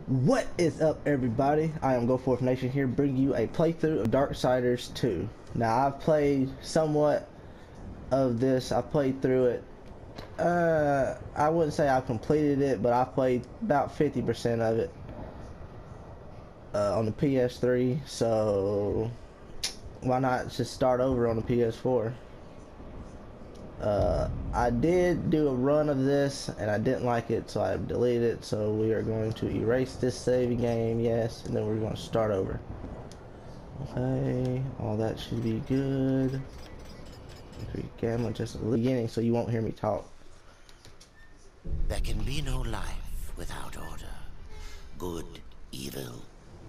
What is up, everybody? I am Go4th Nation here, bringing you a playthrough of Darksiders 2. Now, I've played somewhat of this. I played through it. I wouldn't say I've completed it, but I played about 50% of it on the PS3. So, why not just start over on the PS4? I did do a run of this and I didn't like it, so I deleted it. So we are going to erase this saving game, yes, and then we're going to start over. Okay, all that should be good. Increase gamma just at the beginning so you won't hear me talk. There can be no life without order. Good, evil,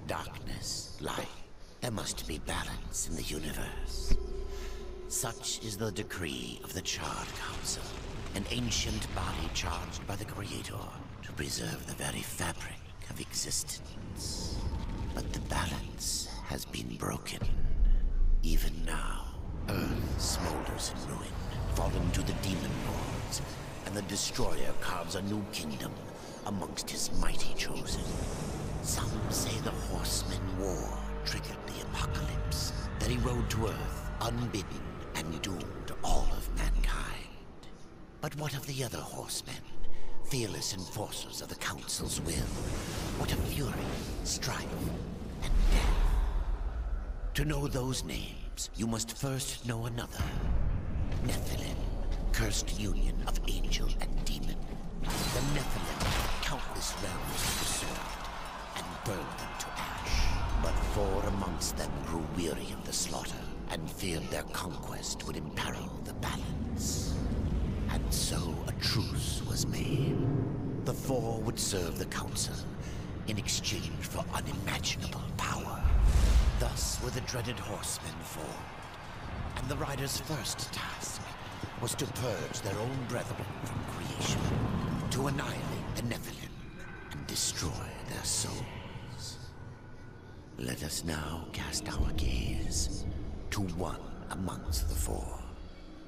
darkness, light. There must be balance in the universe. Such is the decree of the Charred Council, an ancient body charged by the Creator to preserve the very fabric of existence. But the balance has been broken. Even now, Earth smolders in ruin, fallen to the demon lords, and the Destroyer carves a new kingdom amongst his mighty chosen. Some say the Horseman War triggered the apocalypse, that he rode to Earth unbidden and doomed all of mankind. But what of the other horsemen, fearless enforcers of the Council's will? What of fury, strife, and death? To know those names, you must first know another. Nephilim, cursed union of angel and demon. The Nephilim countless realms pursued and burned them to ash. But 4 amongst them grew weary of the slaughter and feared their conquest would imperil the balance. And so a truce was made. The 4 would serve the Council in exchange for unimaginable power. Thus were the dreaded horsemen formed, and the riders' first task was to purge their own brethren from creation, to annihilate the Nephilim and destroy their souls. Let us now cast our gaze to one amongst the 4,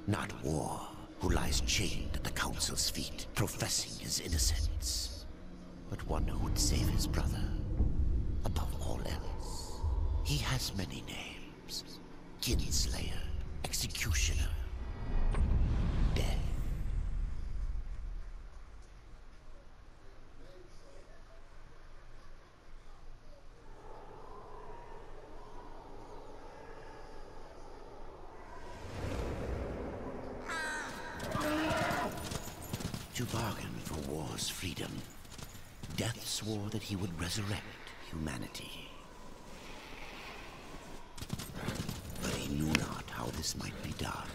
not War, who lies chained at the Council's feet, professing his innocence, but one who would save his brother above all else. He has many names: Kinslayer, Executioner, Death. To bargain for war's freedom, Death swore that he would resurrect humanity. But he knew not how this might be done.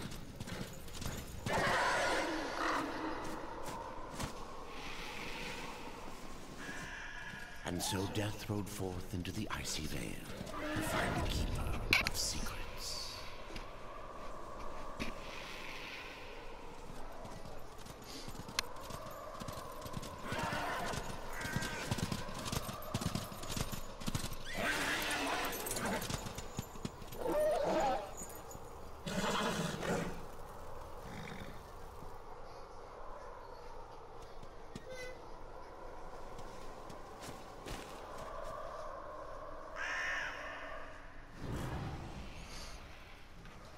And so Death rode forth into the icy veil to find the keeper of secrets.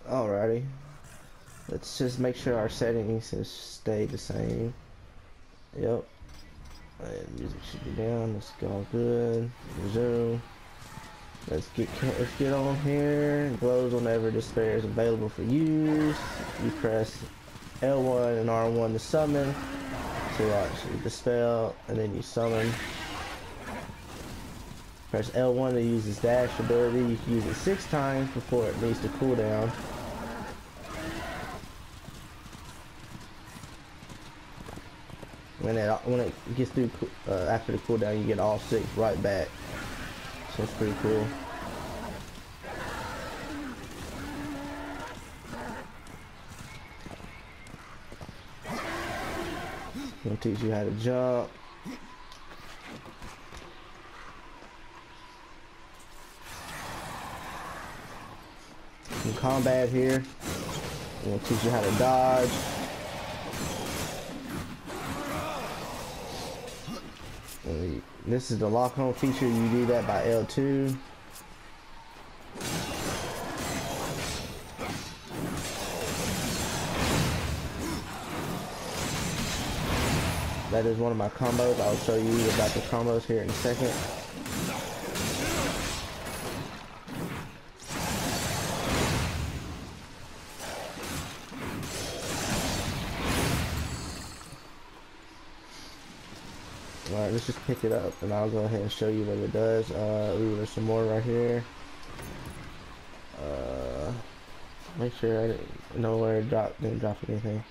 Alrighty, let's just make sure our settings stay the same. Yep, and music should be down. Let's go all good. Resume. Let's get on here. Glows whenever despair is available for use. You press L1 and R1 to summon. So actually dispel, and then you summon. Press L1 to use his dash ability. You can use it 6 times before it needs to cool down. When it gets through after the cooldown, you get all 6 right back. So it's pretty cool. Gonna teach you how to jump. In combat here, I'm gonna teach you how to dodge. This is the lock on feature. You do that by L2. That is one of my combos. I'll show you about the combos here in a second. Alright, let's just pick it up and I'll go ahead and show you what it does. Ooh, there's some more right here. Make sure I didn't know where it didn't drop anything.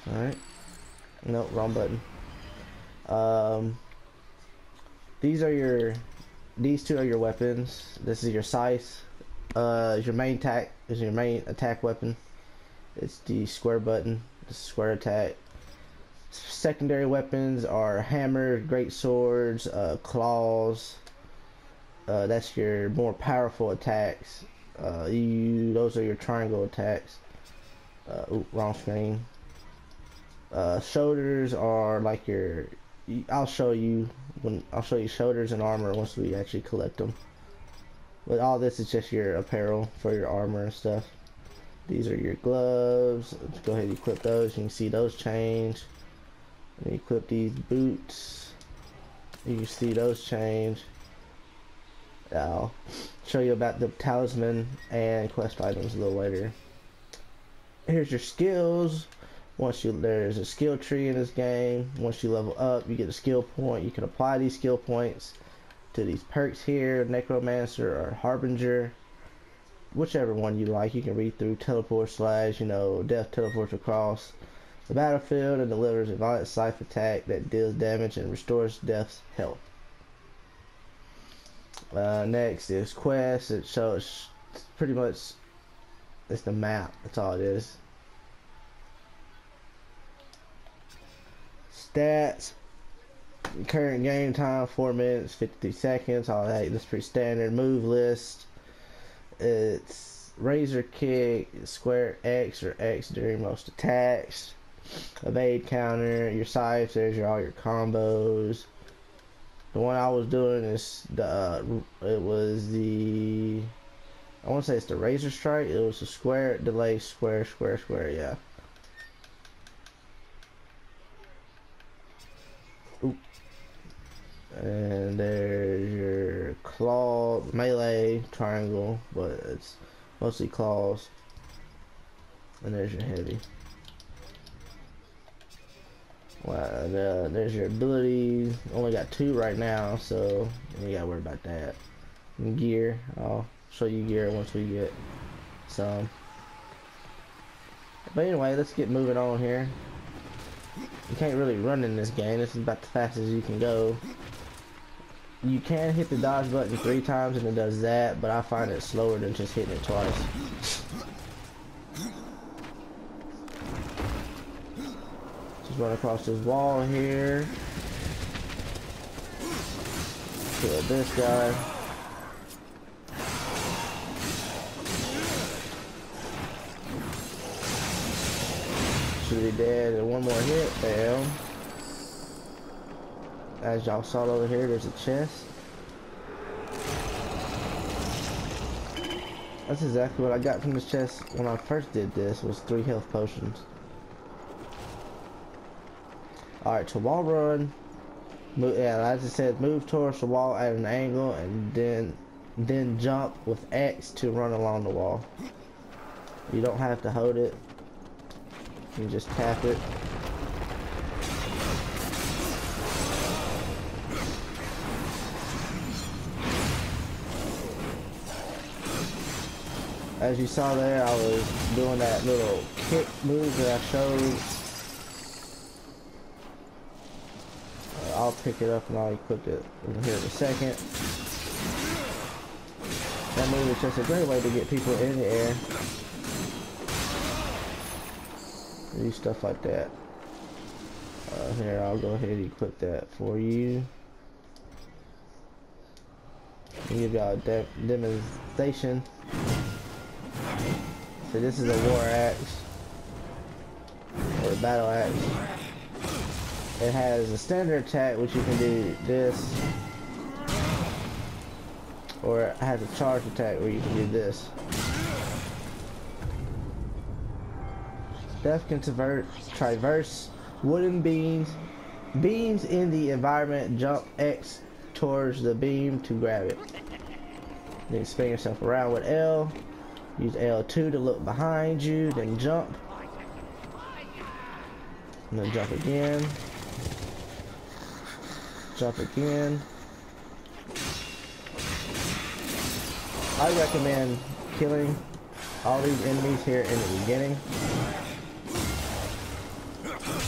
Alright. Nope, wrong button. These two are your weapons. This is your scythe. Your main attack weapon. It's the square button. The square attack. Secondary weapons are hammer, great swords, claws. That's your more powerful attacks. Those are your triangle attacks. Ooh, wrong screen. Shoulders are like your. I'll show you shoulders and armor once we actually collect them. But all this is just your apparel for your armor and stuff. These are your gloves. Let's go ahead and equip those. You can see those change. And equip these boots. You can see those change. I'll show you about the talisman and quest items a little later. Here's your skills. There's a skill tree in this game. Once you level up, you get a skill point. You can apply these skill points to these perks here, Necromancer or Harbinger. Whichever one you like. You can read through teleport / death teleports across the battlefield and delivers a violent scythe attack that deals damage and restores death's health. Next is quest. It shows pretty much it's the map. That's all it is. Stats. Current game time 4 minutes 53 seconds. All that. That's pretty standard. Move list. It's razor kick, square X or X during most attacks. Evade counter. Your scythe. There's all your combos. The one I was doing is I want to say it's the razor strike. It was a square, delay, square, yeah. Oop. And there's your claw, melee, triangle, but it's mostly claws. And there's your heavy. Wow, there's your abilities. Only got 2 right now, so you gotta worry about that. And gear, I'll show you gear once we get some. But anyway, let's get moving on here. You can't really run in this game. This is about the fastest you can go. You can hit the dodge button 3 times and it does that, but I find it slower than just hitting it twice. Just run across this wall here. Kill this guy. Should be dead and one more hit. Bam. As y'all saw over here, there's a chest. That's exactly what I got from this chest when I first did this, was 3 health potions. Alright, to wall run, move, as I said, move towards the wall at an angle and then jump with X to run along the wall. You don't have to hold it. You just tap it. As you saw there, I was doing that little kick move that I showed. I'll pick it up and I'll equip it here in a second. That move is just a great way to get people in the air. Do stuff like that. Here, I'll go ahead and equip that for you. I'll give y'all a demonstration. So this is a war axe, or a battle axe. It has a standard attack, which you can do this, or it has a charge attack where you can do this. Death can traverse wooden beams in the environment. Jump X towards the beam to grab it. Then spin yourself around with L. Use L2 to look behind you, then jump. And then jump again. Jump again. I recommend killing all these enemies here in the beginning.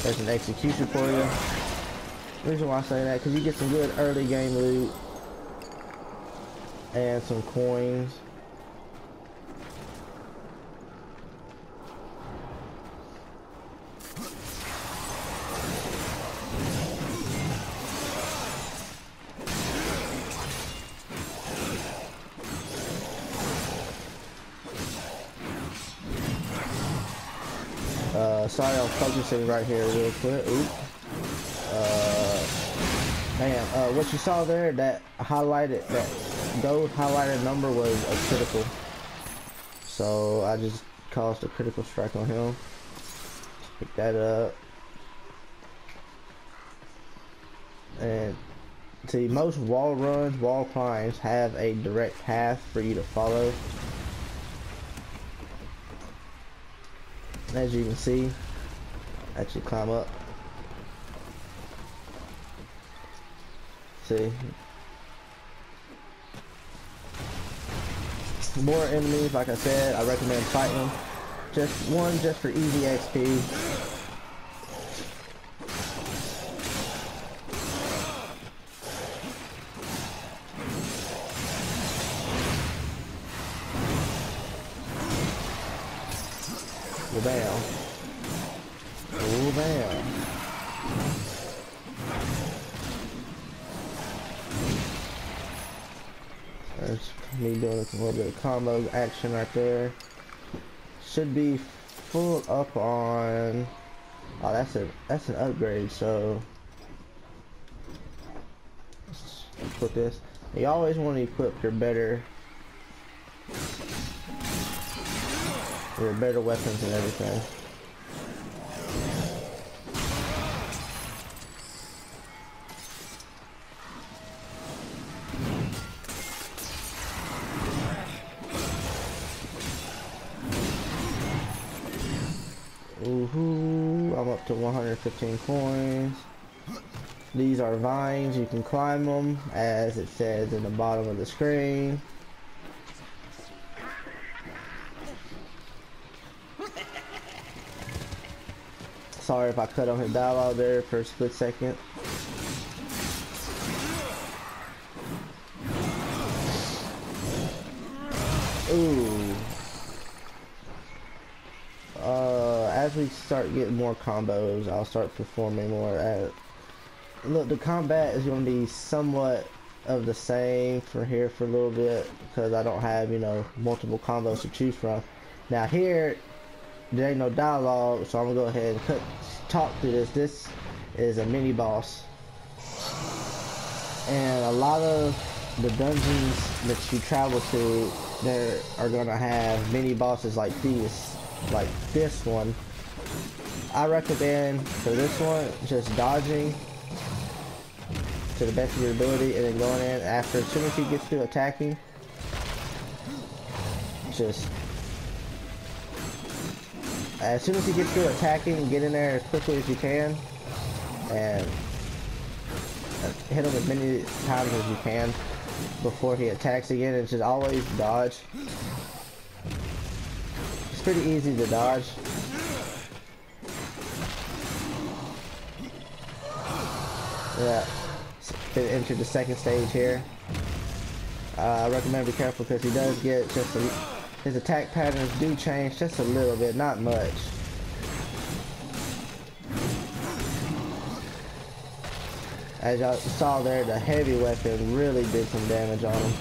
There's an execution for you. The reason why I say that, because you get some good early game loot and some coins. Sorry, I'm focusing right here real quick. Oop. Man, what you saw there, that highlighted, that gold highlighted number was a critical. So I just caused a critical strike on him. Pick that up. And see, most wall runs, wall climbs have a direct path for you to follow. As you can see, actually climb up. See, more enemies. Like I said, I recommend fighting them. Just for easy XP. Bam. Oh, bam. There's me doing a little bit of combo action right there. Should be full up on. Oh, that's an upgrade. So let's put this. You always want to equip your better weapons and everything. Ooh, I'm up to 115 coins. These are vines. You can climb them, as it says in the bottom of the screen. Sorry if I cut on his dialogue there for a split second. Ooh. As we start getting more combos, I'll start performing more. Look, the combat is going to be somewhat of the same for here for a little bit, because I don't have, you know, multiple combos to choose from. Now here, there ain't no dialogue, so I'm gonna go ahead and talk through this. This is a mini boss, and a lot of the dungeons that you travel to, there are gonna have mini bosses like these, like this one. I recommend for this one just dodging to the best of your ability, and then going in after, as soon as he gets to attacking, just as soon as he gets through attacking, get in there as quickly as you can and hit him as many times as you can before he attacks again, and just always dodge. It's pretty easy to dodge. Yeah, enter the second stage here. I recommend be careful, because he does get just his attack patterns do change just a little bit, not much. As y'all saw there, the heavy weapon really did some damage on him.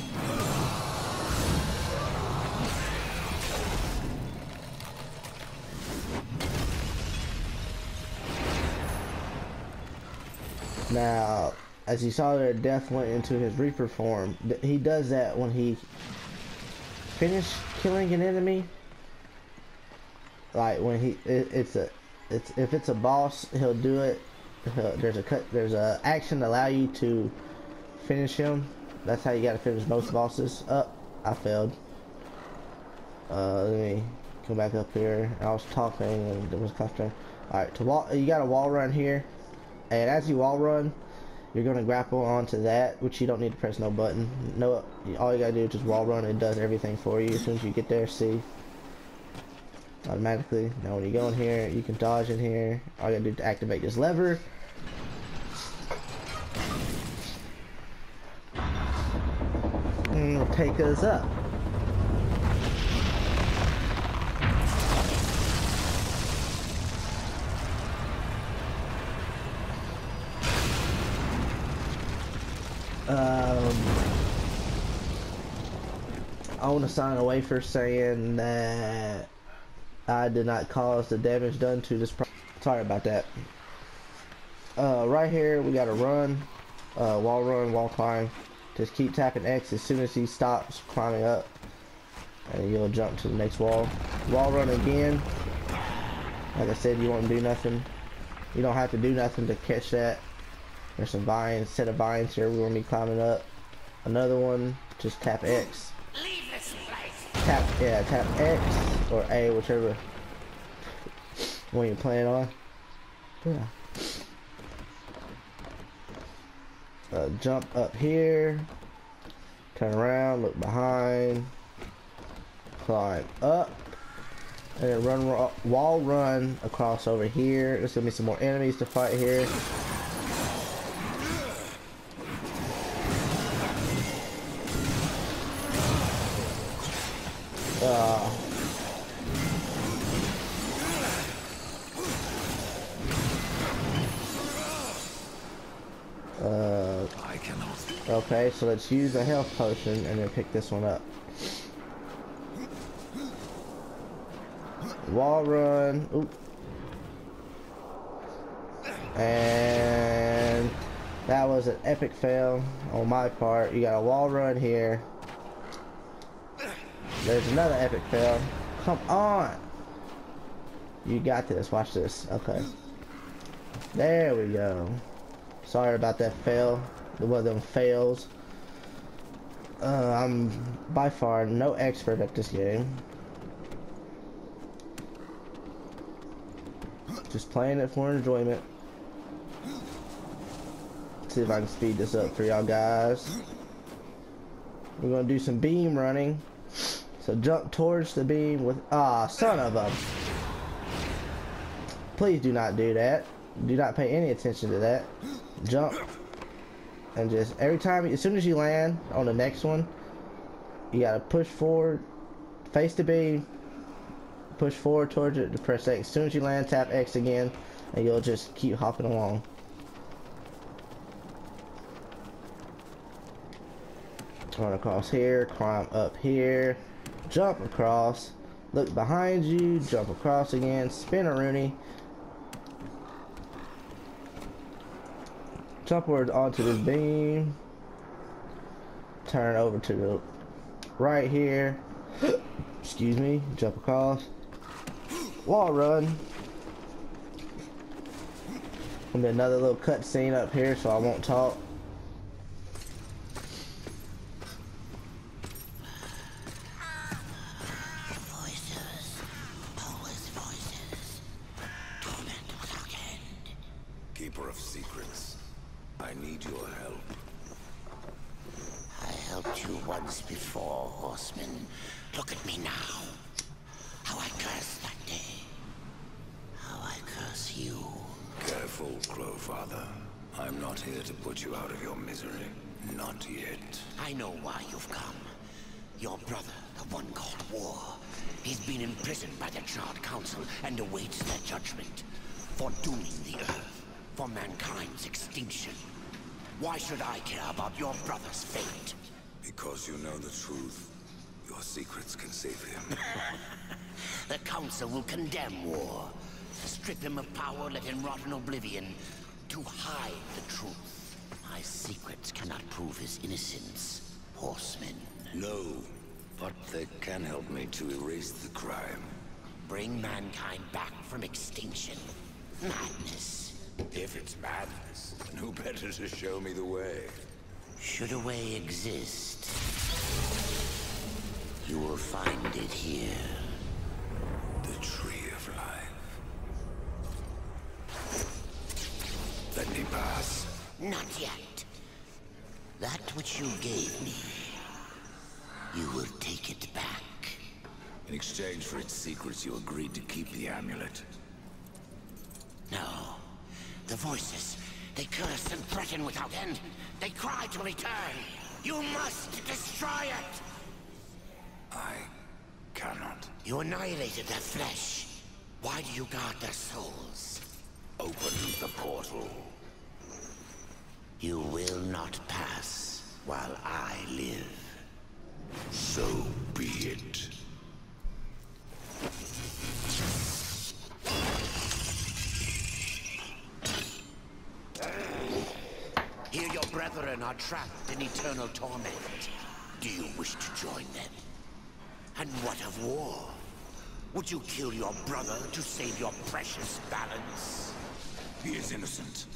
Now, as you saw there, Death went into his Reaper form. He does that when he finishes killing an enemy. Like when if it's a boss, he'll do it. There's a action to allow you to finish him. That's how you gotta finish most bosses. I failed. Let me come back up here. I was talking and there was clustering. Alright, you got a wall run here. And as you wall run, you're gonna grapple onto that, which you don't need to press no button. No, all you gotta do is just wall run. It does everything for you. As soon as you get there, see, automatically. Now when you go in here, you can dodge in here. All you gotta do to activate this lever. And it'll take us up. I want to sign away for saying that I did not cause the damage done to this. Sorry about that. Right here we got to run, wall climb. Just keep tapping X as soon as he stops climbing up, and you'll jump to the next wall. Wall run again. Like I said, you won't do nothing. You don't have to do nothing to catch that. There's some vines, set of vines here. We're gonna be climbing up. Another one. Just tap X. Leave this place. Tap X or A, whichever one you're playing on. Yeah. Jump up here. Turn around. Look behind. Climb up. And then wall run across over here. There's gonna be some more enemies to fight here. Okay, so let's use a health potion and then pick this one up. Wall run. Oop. And that was an epic fail on my part. You got a wall run here. There's another epic fail. Come on. You got this. Watch this. Okay. There we go. Sorry about that fail. One of them fails. I'm by far no expert at this game. Just playing it for enjoyment. See if I can speed this up for y'all guys. We're gonna do some beam running. So jump towards the beam with son of a. Please do not do that. Do not pay any attention to that. Jump. And just every time, as soon as you land on the next one, you gotta push forward, face the beam, push forward towards it to press X. As soon as you land, tap X again, and you'll just keep hopping along. Run across here, climb up here, jump across, look behind you, jump across again, spin a Rooney. Jump forward onto this beam, turn over to the right here, excuse me, jump across, wall run, and then another little cutscene up here so I won't talk. Voices, always voices, torment without end. Keeper of secrets. I need your help. I helped you once before, Horseman. Look at me now. How I cursed that day. How I curse you. Careful, Crowfather. I'm not here to put you out of your misery. Not yet. I know why you've come. Your brother, the one called War. He's been imprisoned by the Charred Council and awaits their judgment. For dooming the Earth. For mankind's extinction. Why should I care about your brother's fate? Because you know the truth. Your secrets can save him. The Council will condemn War. Strip him of power, let him rot in oblivion. To hide the truth. my secrets cannot prove his innocence, horsemen. No, but they can help me to erase the crime. Bring mankind back from extinction. Madness. If it's madness, then who better to show me the way? Should a way exist, you will find it here. The Tree of Life. Let me pass. Not yet. That which you gave me, you will take it back. In exchange for its secrets, you agreed to keep the amulet. No. The voices, they curse and threaten without end. They cry to return. You must destroy it! I cannot. You annihilated their flesh. Why do you guard their souls? Open the portal. You will not pass while I live. So be it. Here your brethren are trapped in eternal torment. Do you wish to join them? And what of war? Would you kill your brother to save your precious balance? He is innocent.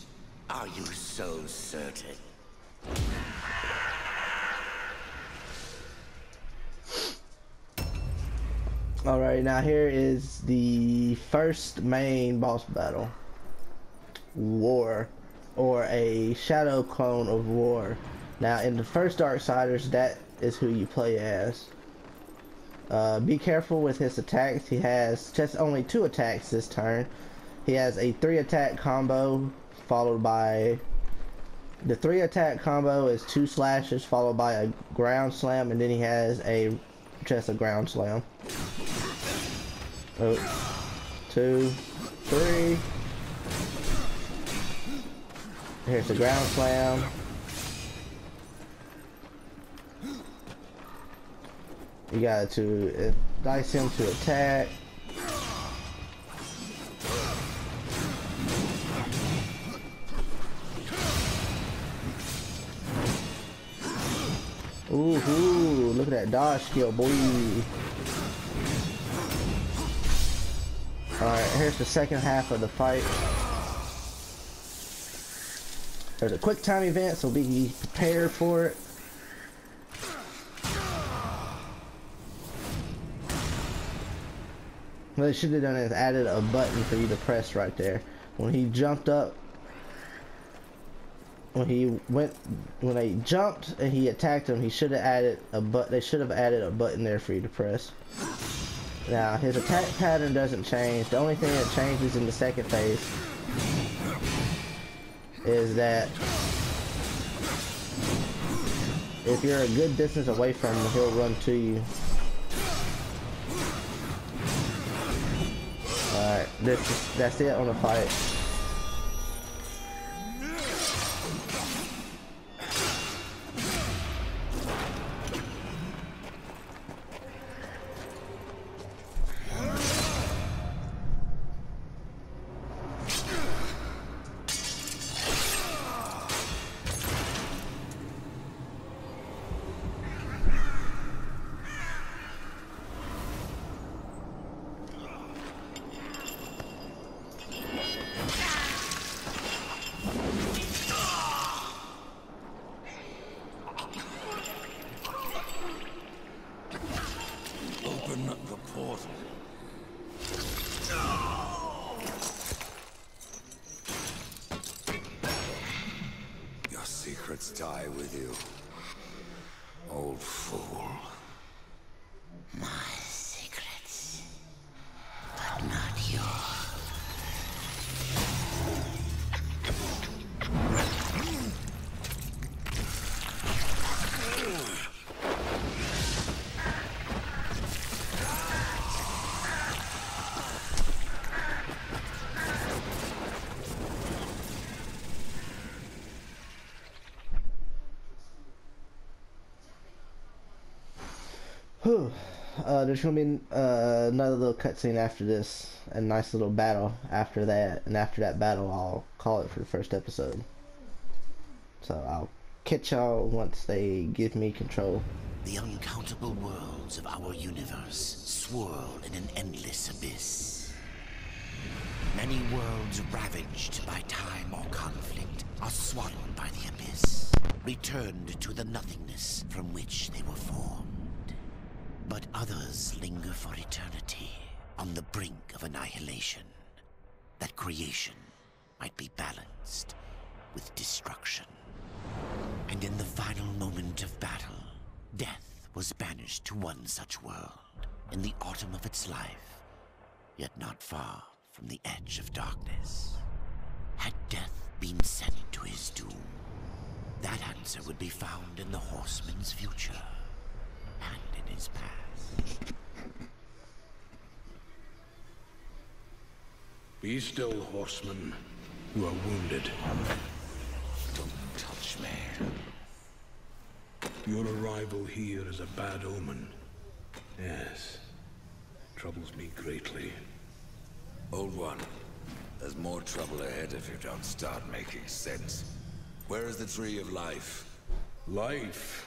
Are you so certain? Alright, now here is the first main boss battle. War, or a shadow clone of War. Now in the first Darksiders, that is who you play as. Be careful with his attacks. He has just only 2 attacks this turn. He has a 3-attack combo followed by... The 3-attack combo is 2 slashes followed by a ground slam, and then he has just a ground slam. 2, 3. Here's the ground slam. You got to dice him to attack. Ooh, look at that dodge skill, boy. Alright, here's the second half of the fight. There's a quick time event, so be prepared for it. What they should have done is added a button for you to press right there. When he jumped up, when they jumped and he attacked him, he should have added a they should have added a button there for you to press. Now his attack pattern doesn't change. The only thing that changes in the second phase is that if you're a good distance away from him, he'll run to you. Alright, that's it on the fight. Secrets die with you, old fool. My secrets, but not yours. There's gonna be another little cutscene after this, and a nice little battle after that, and after that battle I'll call it for the first episode. So I'll catch y'all once they give me control. The uncountable worlds of our universe swirl in an endless abyss. Many worlds ravaged by time or conflict are swallowed by the abyss, returned to the nothingness from which they were formed. But others linger for eternity on the brink of annihilation, that creation might be balanced with destruction. And in the final moment of battle, death was banished to one such world in the autumn of its life, yet not far from the edge of darkness. Had death been sent to his doom, that answer would be found in the horseman's future and in his past. Be still, horseman. You are wounded. Don't touch me. Your arrival here is a bad omen. Yes. Troubles me greatly. Old one, there's more trouble ahead if you don't start making sense. Where is the tree of life? Life?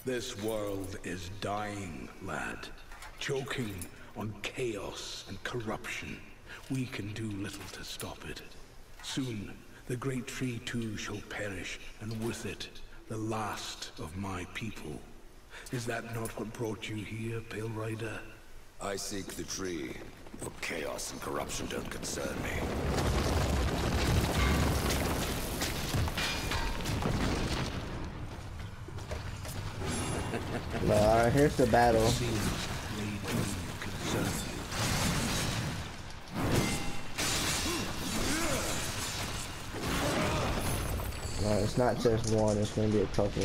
This world is dying, lad. Choking on chaos and corruption. We can do little to stop it. Soon, the great tree too shall perish, and with it, the last of my people. Is that not what brought you here, Pale Rider? I seek the tree, for chaos and corruption don't concern me. Alright, here's the battle. It's not just one, it's going to be a couple.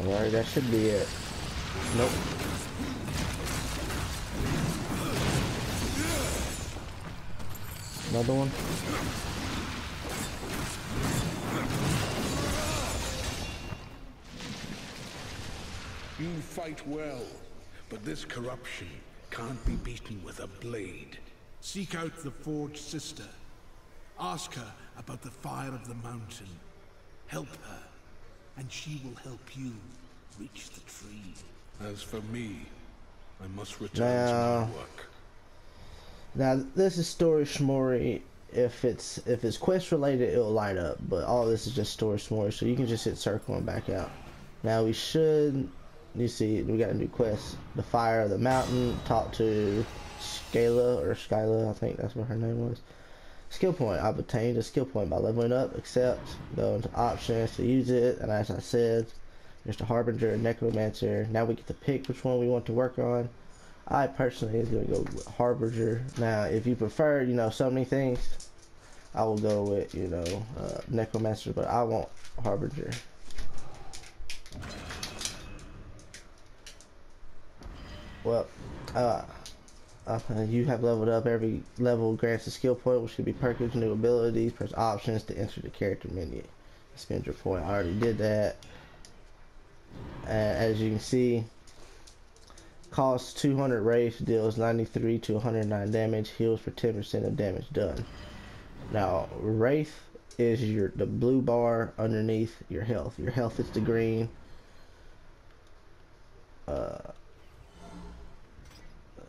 Alright, that should be it. Nope. Another one. You fight well, but this corruption can't be beaten with a blade. Seek out the Forge Sister. Ask her about the fire of the mountain. Help her, and she will help you reach the tree. As for me, I must return to my work. Now this is story shmory. If it's quest related, it'll light up. But all this is just story shmory, so you can just hit circle and back out. Now we should. You see, we got a new quest. The fire of the mountain. Talk to Skyla, I think that's what her name was. Skill point. I've obtained a skill point by leveling up. Accept. Go into options to use it. And as I said, there's the Harbinger and Necromancer. Now we get to pick which one we want to work on. I personally is going to go with Harbinger. Now, if you prefer, you know, so many things, I will go with, you know, Necromancer, but I want Harbinger. Well, you have leveled up. Every level grants a skill point, which could be perks, new abilities. Press options to enter the character menu. Spend your point. I already did that. As you can see, costs 200 Wraith, deals 93 to 109 damage, heals for 10% of damage done. Now, Wraith is the blue bar underneath your health. Your health is the green.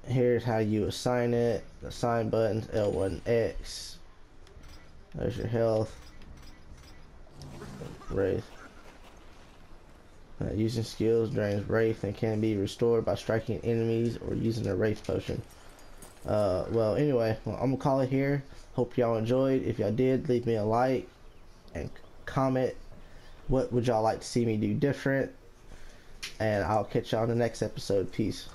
Here's how you assign it. Assign buttons, L1, X. There's your health. Wraith. Using skills drains Wraith and can be restored by striking enemies or using a Wraith potion. Well, anyway, I'm gonna call it here. Hope y'all enjoyed. If y'all did, leave me a like and comment what would y'all like to see me do different. And I'll catch y'all in the next episode. Peace.